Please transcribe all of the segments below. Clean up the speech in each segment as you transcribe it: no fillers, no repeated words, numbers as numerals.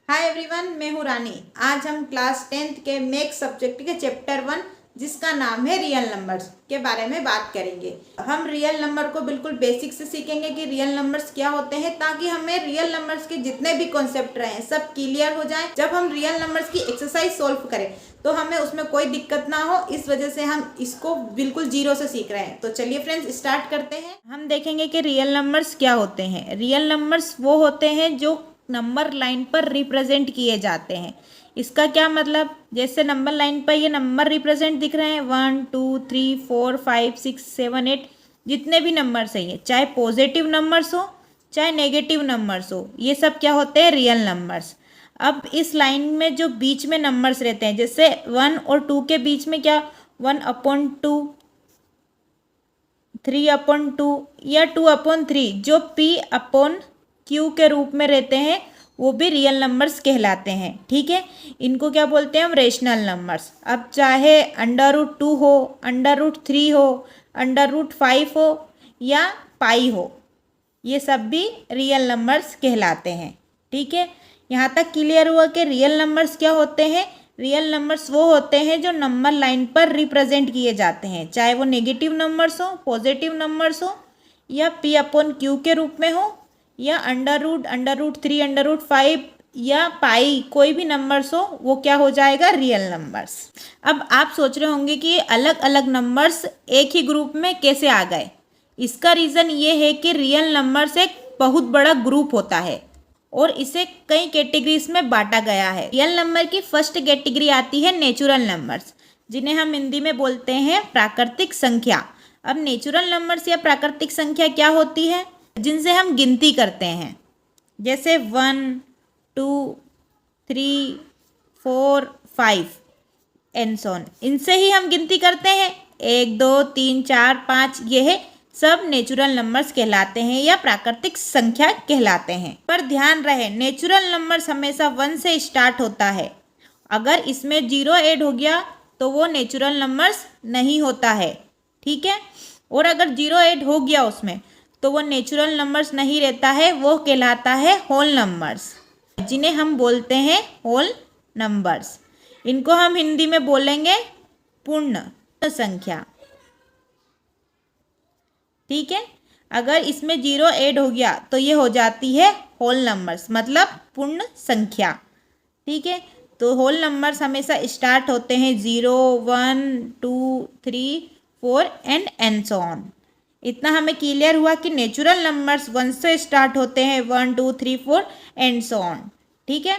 Hi everyone, मैं हूँ रानी। आज हम क्लास 10th के मैथ्स सब्जेक्ट के चैप्टर 1 जिसका नाम है रियल नंबर्स के बारे में बात करेंगे। हम रियल नंबर को बिल्कुल बेसिक से सीखेंगे कि रियल नंबर्स क्या होते हैं, ताकि हमें रियल नंबर्स के जितने भी कॉन्सेप्ट रहे सब क्लियर हो जाए। जब हम रियल नंबर्स की एक्सरसाइज सोल्व करें तो हमें उसमें कोई दिक्कत ना हो, इस वजह से हम इसको बिल्कुल जीरो से सीख रहे हैं। तो चलिए फ्रेंड्स, स्टार्ट करते हैं। हम देखेंगे कि रियल नंबर्स क्या होते हैं। रियल नंबर्स वो होते हैं जो नंबर लाइन पर रिप्रेजेंट किए जाते हैं। इसका क्या मतलब, जैसे नंबर लाइन पर ये नंबर रिप्रेजेंट दिख रहे हैं 1 2 3 4 5 6 7 8, जितने भी नंबर्स हैं, चाहे पॉजिटिव नंबर्स हो चाहे नेगेटिव नंबर्स हो, ये सब क्या होते हैं, रियल नंबर्स। अब इस लाइन में जो बीच में नंबर्स रहते हैं, जैसे 1 और 2 के बीच में क्या 1/2, 3/2 या 2/3, जो P/Q के रूप में रहते हैं, वो भी रियल नंबर्स कहलाते हैं। ठीक है, इनको क्या बोलते हैं हम, रेशनल नंबर्स। अब चाहे √2 हो, √3 हो, √5 हो या पाई हो, ये सब भी रियल नंबर्स कहलाते हैं। ठीक है, यहाँ तक क्लियर हुआ कि रियल नंबर्स क्या होते हैं। रियल नंबर्स वो होते हैं जो नंबर लाइन पर रिप्रेजेंट किए जाते हैं, चाहे वो नेगेटिव नंबर्स हो, पॉजिटिव नंबर्स हो या P/Q के रूप में हो या √, √3, √5 या पाई, कोई भी नंबर्स हो, वो क्या हो जाएगा, रियल नंबर्स। अब आप सोच रहे होंगे कि अलग अलग नंबर्स एक ही ग्रुप में कैसे आ गए। इसका रीज़न ये है कि रियल नंबर्स एक बहुत बड़ा ग्रुप होता है और इसे कई कैटेगरीज में बांटा गया है। रियल नंबर की फर्स्ट कैटेगरी आती है नेचुरल नंबर्स, जिन्हें हम हिंदी में बोलते हैं प्राकृतिक संख्या। अब नेचुरल नंबर्स या प्राकृतिक संख्या क्या होती है, जिनसे हम गिनती करते हैं, जैसे 1 2 3 4 5 एंड सो ऑन, इनसे ही हम गिनती करते हैं। 1 2 3 4 5, ये है सब नेचुरल नंबर्स कहलाते हैं या प्राकृतिक संख्या कहलाते हैं। पर ध्यान रहे, नेचुरल नंबर्स हमेशा 1 से स्टार्ट होता है। अगर इसमें 0 ऐड हो गया तो वो नेचुरल नंबर्स नहीं होता है। ठीक है, और अगर 0 ऐड हो गया उसमें तो वो नेचुरल नंबर्स नहीं रहता है, वो कहलाता है होल नंबर्स, जिन्हें हम बोलते हैं होल नंबर्स। इनको हम हिंदी में बोलेंगे पूर्ण संख्या। ठीक है, अगर इसमें 0 ऐड हो गया तो ये हो जाती है होल नंबर्स, मतलब पूर्ण संख्या। ठीक है, तो होल नंबर्स हमेशा स्टार्ट होते हैं 0 1 2 3 4 एंड सो ऑन। इतना हमें क्लियर हुआ कि नेचुरल नंबर्स 1 से स्टार्ट होते हैं, 1 2 3 4 एंड सो ऑन। ठीक है,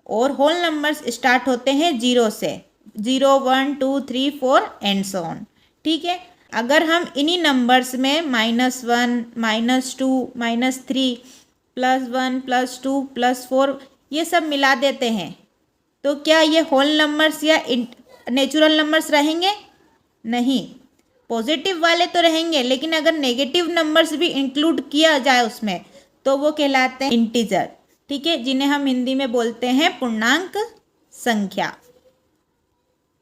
और होल नंबर्स स्टार्ट होते हैं 0 से, 0 1 2 3 4 एंड सो ऑन। ठीक है, अगर हम इन्हीं नंबर्स में -1 -2 -3 +1 +2 +4 ये सब मिला देते हैं, तो क्या ये होल नंबर्स या नेचुरल नंबर्स रहेंगे? नहीं, पॉजिटिव वाले तो रहेंगे, लेकिन अगर नेगेटिव नंबर्स भी इंक्लूड किया जाए उसमें तो वो कहलाते हैं इंटीजर। ठीक है, जिन्हें हम हिंदी में बोलते हैं पूर्णांक संख्या।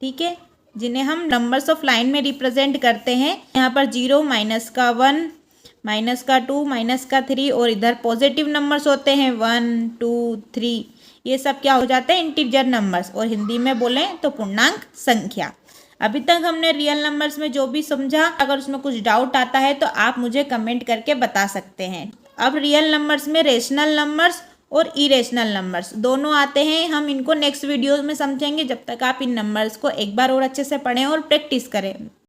ठीक है, जिन्हें हम नंबर्स ऑफ लाइन में रिप्रेजेंट करते हैं। यहाँ पर 0 -1 -2 -3, और इधर पॉजिटिव नंबर्स होते हैं 1 2 3, ये सब क्या हो जाते हैं, इंटीजर नंबर्स, और हिंदी में बोलें तो पूर्णांक संख्या। अभी तक हमने रियल नंबर्स में जो भी समझा, अगर उसमें कुछ डाउट आता है तो आप मुझे कमेंट करके बता सकते हैं। अब रियल नंबर्स में रेशनल नंबर्स और इरेशनल नंबर्स दोनों आते हैं। हम इनको नेक्स्ट वीडियो में समझेंगे। जब तक आप इन नंबर्स को एक बार और अच्छे से पढ़ें और प्रैक्टिस करें।